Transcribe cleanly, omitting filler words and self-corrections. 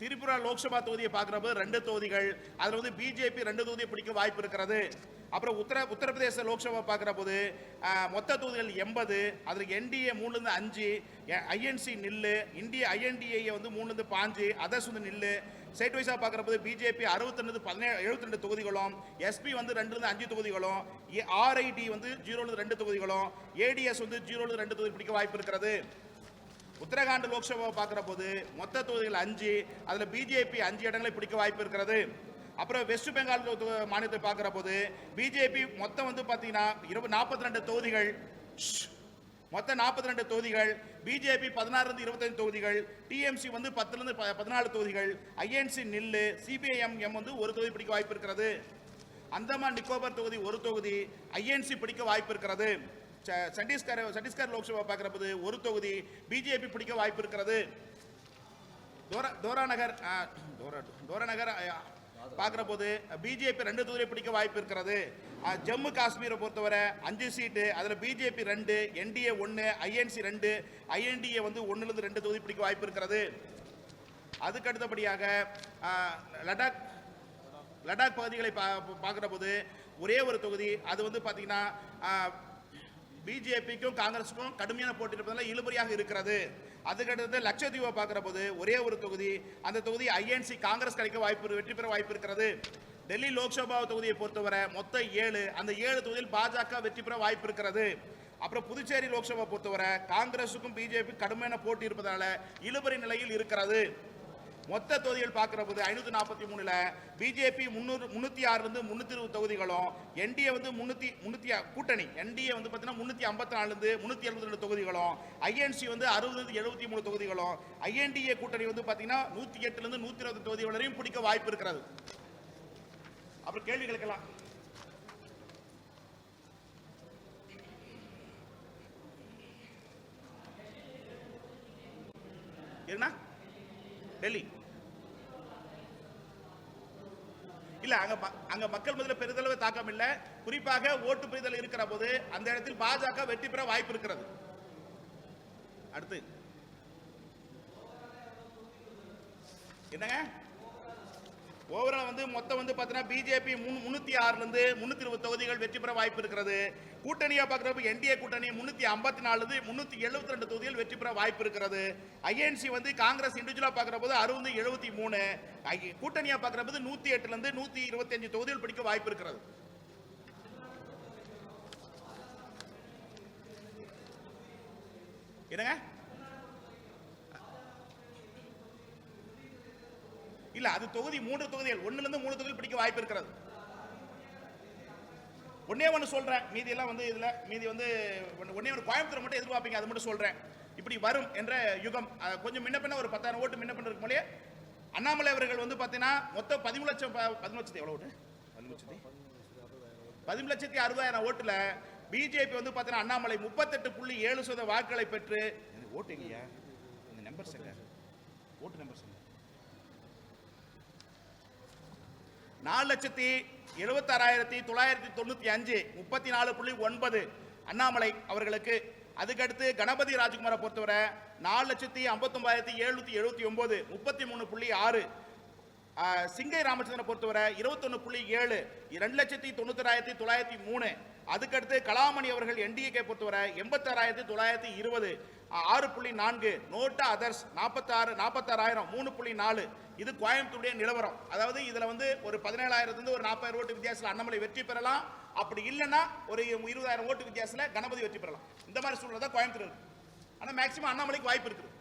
திரிபுரா லோக்சபா தொகுதியை பார்க்குறப்ப 2 தொகுதிகள், அதில் வந்து பிஜேபி 2 தொகுதியை பிடிக்க வாய்ப்பு இருக்கிறது. அப்புறம் உத்தரப்பிரதேச லோக்சபா பார்க்குற போது மொத்த தொகுதிகள் 80, அதில் என்டிஏ 3லேருந்து 5, ஐஎன்சி நில்லு, ஐஎன்டிஏ வந்து 3லேருந்து 5, அதர்ஸ் வந்து நில்லு. ஸ்டேட் வைஸாக பார்க்குற போது பிஜேபி 72 தொகுதிகளும், எஸ்பி வந்து 2லேருந்து 5 தொகுதிகளும், ஆர்ஐடி வந்து 0லேருந்து 2 தொகுதிகளும், ஏடிஎஸ் வந்து 0லேருந்து 2 தொகுதி பிடிக்க வாய்ப்பு இருக்கிறது. உத்தரகாண்ட் லோக்சபா பார்க்குற போது மொத்த தொகுதிகள் 5, அதில் பிஜேபி 5 இடங்களை பிடிக்க வாய்ப்பு இருக்கிறது. அப்புறம் வெஸ்ட் பெங்கால் மாநிலத்தை பார்க்குற போது பிஜேபி மொத்தம் வந்து பார்த்தீங்கன்னா 42 தொகுதிகள், மொத்தம் 42 தொகுதிகள், பிஜேபி 16லேருந்து 25 தொகுதிகள், டிஎம்சி வந்து 10லேருந்து 14 தொகுதிகள், ஐஎன்சி நில்லு, சிபிஐஎம் வந்து 1 தொகுதி பிடிக்க வாய்ப்பு இருக்கிறது. அந்தமான் நிக்கோபார் தொகுதி 1 தொகுதி, ஐஎன்சி பிடிக்க வாய்ப்பு இருக்கிறது. சத்தீஸ்கர் லோக்சபா பார்க்கிற போது 1 தொகுதி, பிஜேபி பிடிக்க வாய்ப்பு இருக்கிறது. தோராநகர் பார்க்கிற போது பிஜேபி 2 தொகுதியை பிடிக்க வாய்ப்பு இருக்கிறது. ஜம்மு காஷ்மீரை பொறுத்தவரை 5 சீட்டு, அதில் பிஜேபி 2, என்டிஏ 1, ஐஎன்சி 2, ஐஎன்டிஏ வந்து 1லேருந்து 2 தொகுதி பிடிக்க வாய்ப்பு இருக்கிறது. அதுக்கு அடுத்தபடியாக லடாக் பகுதிகளை பார்க்கிற போது ஒரே ஒரு தொகுதி, அது வந்து பார்த்தீங்கன்னா பிஜேபிக்கும் காங்கிரஸுக்கும் கடுமையான போட்டி இருப்பதால் இழுபறியாக இருக்கிறது. அதுக்கடுத்து லட்சத்தீவை பார்க்கிற போது ஒரே ஒரு தொகுதி, அந்த தொகுதி ஐஎன்சி காங்கிரஸ் கிடைக்க வெற்றி பெற வாய்ப்பு இருக்கிறது. டெல்லி லோக்சபா தொகுதியை பொறுத்தவரை மொத்தம் 7, அந்த 7 தொகுதியில் பாஜக வெற்றி பெற வாய்ப்பு இருக்கிறது. அப்புறம் புதுச்சேரி லோக்சபா பொறுத்தவரை காங்கிரஸுக்கும் பிஜேபி கடுமையான போட்டி இருப்பதால இழுபறி நிலையில் இருக்கிறது. மொத்த தொகுதிகள் பார்க்கிற போது 543ல் பிஜேபி 306லேருந்து 320 தொகுதிகளும், என்டிஏ வந்து 300 கூட்டணி, என்டிஏ வந்து பார்த்தீங்கன்னா 354லேருந்து 372 தொகுதிகளும், ஐஎன்சி வந்து 60லேருந்து 73 தொகுதிகளும், ஐஎன்டிஏ கூட்டணி வந்து பார்த்தீங்கன்னா 108லேருந்து 120 தொகுதி வரையும் பிடிக்க வாய்ப்பு இருக்கிறது. அப்புறம் கேள்வி கேட்கலாம். என்ன டெல்லி இல்ல, அங்க மக்கள் மத்தியில் பெரிதளவு தாக்கம் இல்ல. குறிப்பாக ஓட்டு பெறுதல் இருக்கிற போது அந்த இடத்தில் பாஜக வெற்றி பெற வாய்ப்பு இருக்கிறது. அடுத்து என்னங்க ஓவரால் வந்து மொத்தம் வந்து பார்த்தீங்கன்னா பிஜேபி 306லேருந்து 320 தொகுதிகள் வெற்றி பெற வாய்ப்பு இருக்கிறது. கூட்டணியா பார்க்குறப்ப என்டிஏ கூட்டணி 354லேருந்து 372 தொகுதிகள் வெற்றி பெற வாய்ப்பு இருக்கிறது. ஐஎன்சி வந்து காங்கிரஸ் இண்டிவிஜுவலா பார்க்குற போது 60-73, கூட்டணியா பார்க்குற போது 108லேருந்து 125 தொகுதிகள் பிடிக்க வாய்ப்பு இருக்கிறது. என்னங்க இல்ல, அது தொகுதி 3 தொகுதிகள், 1லேருந்து 3 தொகுதிகள் பிடிக்க வாய்ப்பு இருக்கிறது. ஒன்னே ஒன்று சொல்றேன், மீதி எல்லாம் வந்து இதுல மீதி வந்து ஒன்னே ஒரு கோயம்புத்தூர் மட்டும் எதிர்பார்ப்பீங்க, அது மட்டும் சொல்றேன். இப்படி வரும் என்ற யுகம் கொஞ்சம் முன்ன பின்ன ஒரு 10,000 ஓட்டு முன்ன பின்ன இருக்கும்போதே அண்ணாமலை அவர்கள் வந்து பார்த்தீங்கன்னா மொத்தம் 13,00,000 எவ்வளவு ஓட்டு? 13,60,000 ஓட்டுல பிஜேபி வந்து பார்த்தீங்கன்னா அண்ணாமலை 38.7% வாக்குகளை பெற்று ஓட்டு எங்கயா இந்த நம்பர் சொல்லுங்க, ஓட்டு நம்பர் சொல்லுங்க, 4,76,995 34.9 அண்ணாமலை அவர்களுக்கு. அதுக்கடுத்து கணபதி ராஜ்குமாரை பொறுத்தவரை 4,59,779 33.6. சிங்கை ராமச்சந்திரனை பொறுத்தவரை 21.7 2,91,903. அதுக்கடுத்து கலாமணி அவர்கள் என்டிஏ பொறுத்தவரை 86,920 6.4. NOTA others 46,000 3.4. இது கோயம்புத்தூருடைய நிலவரம். அதாவது இதுல வந்து ஒரு 17,000 ஒரு 40,000 ஓட்டு வித்தியாசத்தில் அண்ணாமலை வெற்றி பெறலாம். அப்படி இல்லைன்னா ஒரு 20,000 ஓட்டு வித்தியாசத்தில் கணபதி வெற்றி பெறலாம். இந்த மாதிரி சூழ்நிலை தான் கோயம்புத்தூர் இருக்கு. ஆனால் மேக்சிமம் அண்ணாமலைக்கு வாய்ப்பு இருக்குது.